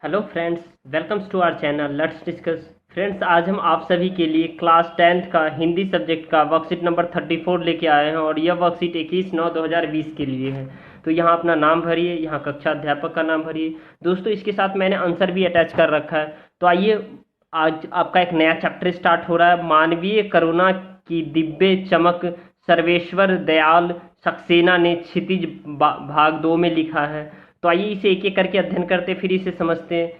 Hello friends, welcomes to our channel let's discuss. Friends, आज हम आप सभी के लिए क्लास 10th का हिंदी सब्जेक्ट का वर्कशीट नंबर 34 लेके आए हैं और यह वर्कशीट 21/9/2020 के लिए है। तो यहाँ अपना नाम भरिए, यहाँ कक्षा अध्यापक का नाम भरिए। दोस्तों, इसके साथ मैंने आंसर भी अटैच कर रखा है। तो आइए, आज आपका एक नया चैप्टर स्टार्ट हो रहा है। मानवीय करुणा की दिव्य चमक सर्वेश्वर दयाल सक्सेना ने क्षितिज भाग 2 में लिखा है। तो आइए इसे एक एक करके अध्ययन करते, फिर इसे समझते हैं।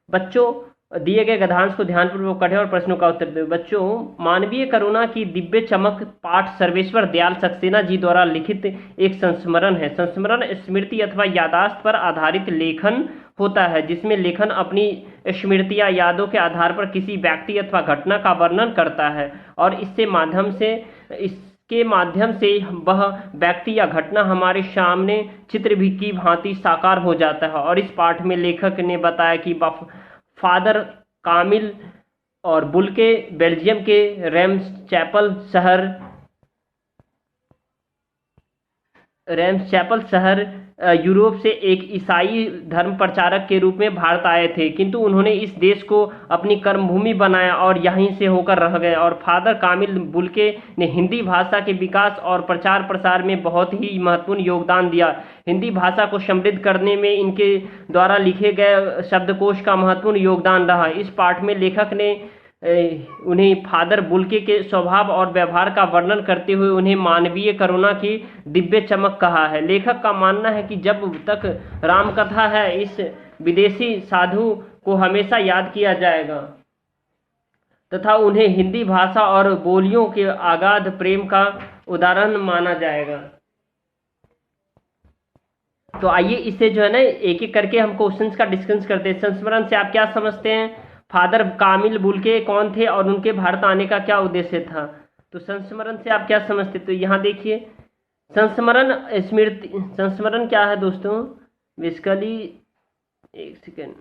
बच्चों, दिए गए गद्यांश को ध्यानपूर्वक पढ़ें और प्रश्नों का उत्तर दें। बच्चों, मानवीय करुणा की दिव्य चमक पाठ सर्वेश्वर दयाल सक्सेना जी द्वारा लिखित एक संस्मरण है। संस्मरण स्मृति अथवा यादाश्त पर आधारित लेखन होता है, जिसमें लेखन अपनी स्मृतियां यादों के आधार पर किसी व्यक्ति अथवा घटना का वर्णन करता है और इसके माध्यम से वह व्यक्ति या घटना हमारे सामने चित्र भी की भांति साकार हो जाता है। और इस पाठ में लेखक ने बताया कि फादर कामिल और बुल्के बेल्जियम के रेम्स चैपल शहर यूरोप से एक ईसाई धर्म प्रचारक के रूप में भारत आए थे, किंतु उन्होंने इस देश को अपनी कर्मभूमि बनाया और यहीं से होकर रह गए। और फादर कामिल बुल्के ने हिंदी भाषा के विकास और प्रचार प्रसार में बहुत ही महत्वपूर्ण योगदान दिया। हिंदी भाषा को समृद्ध करने में इनके द्वारा लिखे गए शब्दकोश का महत्वपूर्ण योगदान रहा। इस पाठ में लेखक ने उन्हें फादर बुल्के के स्वभाव और व्यवहार का वर्णन करते हुए उन्हें मानवीय करुणा की दिव्य चमक कहा है। लेखक का मानना है कि जब तक रामकथा है, इस विदेशी साधु को हमेशा याद किया जाएगा तथा उन्हें हिंदी भाषा और बोलियों के अगाध प्रेम का उदाहरण माना जाएगा। तो आइए इसे जो है ना एक एक करके हम क्वेश्चंस का डिस्कस करते हैं। संस्मरण से आप क्या समझते हैं? फादर कामिल बुल्के कौन थे और उनके भारत आने का क्या उद्देश्य था? तो संस्मरण से आप क्या समझते? तो यहाँ देखिए, संस्मरण क्या है दोस्तों? बेसिकली एक सेकेंड,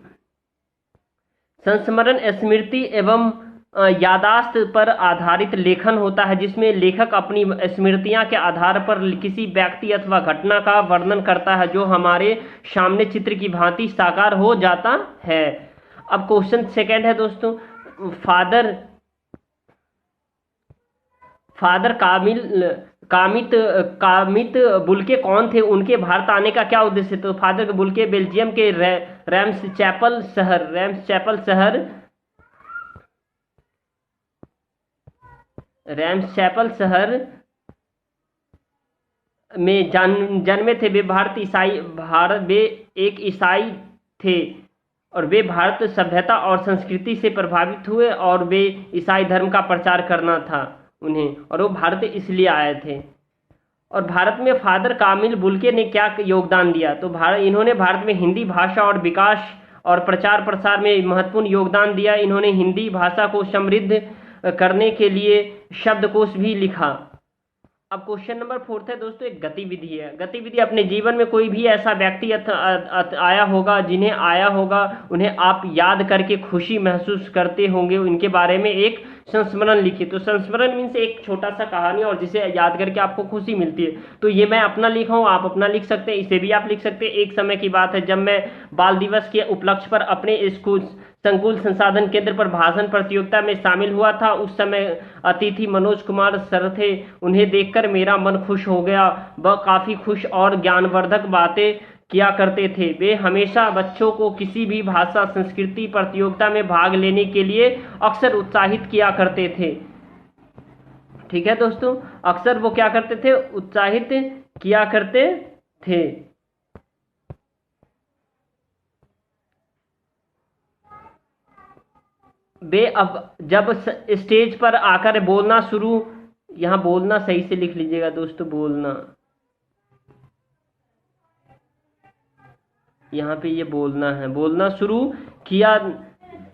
संस्मरण स्मृति एवं यादाश्त पर आधारित लेखन होता है, जिसमें लेखक अपनी स्मृतियां के आधार पर किसी व्यक्ति अथवा घटना का वर्णन करता है जो हमारे सामने चित्र की भांति साकार हो जाता है। अब क्वेश्चन सेकंड है दोस्तों, फादर कामित बुल्के कौन थे? उनके भारत आने का क्या उद्देश्य? तो फादर बुल्के बेल्जियम के रैम्स चैपल शहर में जन्मे थे। वे एक ईसाई थे और वे भारत सभ्यता और संस्कृति से प्रभावित हुए और वे ईसाई धर्म का प्रचार करना था उन्हें, और वो भारत इसलिए आए थे। और भारत में फादर कामिल बुल्के ने क्या योगदान दिया? तो इन्होंने भारत में हिंदी भाषा और विकास और प्रचार प्रसार में महत्वपूर्ण योगदान दिया। इन्होंने हिंदी भाषा को समृद्ध करने के लिए शब्दकोश भी लिखा। अब क्वेश्चन नंबर 4 है दोस्तों, एक गतिविधि है। गतिविधि, अपने जीवन में कोई भी ऐसा व्यक्ति आया होगा उन्हें आप याद करके खुशी महसूस करते होंगे, उनके बारे में एक संस्मरण लिखिए। तो संस्मरण मीन्स एक छोटा सा कहानी और जिसे याद करके आपको खुशी मिलती है। तो ये मैं अपना लिखा हूँ, आप अपना लिख सकते हैं, इसे भी आप लिख सकते हैं। एक समय की बात है जब मैं बाल दिवस के उपलक्ष्य पर अपने स्कूल संकुल संसाधन केंद्र पर भाषण प्रतियोगिता में शामिल हुआ था। उस समय अतिथि मनोज कुमार सर थे। उन्हें देखकर मेरा मन खुश हो गया। वह काफ़ी खुश और ज्ञानवर्धक बातें किया करते थे। वे हमेशा बच्चों को किसी भी भाषा संस्कृति प्रतियोगिता में भाग लेने के लिए अक्सर उत्साहित किया करते थे। ठीक है दोस्तों, अक्सर वो क्या करते थे? उत्साहित किया करते थे। वे अब जब स्टेज पर आकर बोलना शुरू, यहाँ बोलना सही से लिख लीजिएगा दोस्तों, यहाँ पे ये बोलना शुरू किया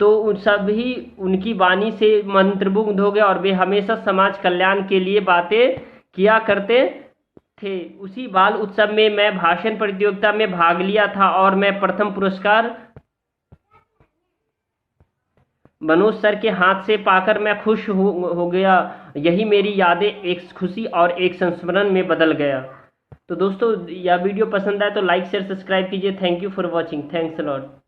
तो सभी उनकी वाणी से मंत्रमुग्ध हो गए और वे हमेशा समाज कल्याण के लिए बातें किया करते थे। उसी बाल उत्सव में मैं भाषण प्रतियोगिता में भाग लिया था और मैं प्रथम पुरस्कार मनोज सर के हाथ से पाकर मैं खुश हो गया। यही मेरी यादें एक खुशी और एक संस्मरण में बदल गया। तो दोस्तों, यह वीडियो पसंद आए तो लाइक शेयर सब्सक्राइब कीजिए। Thank you for watching. Thanks a lot.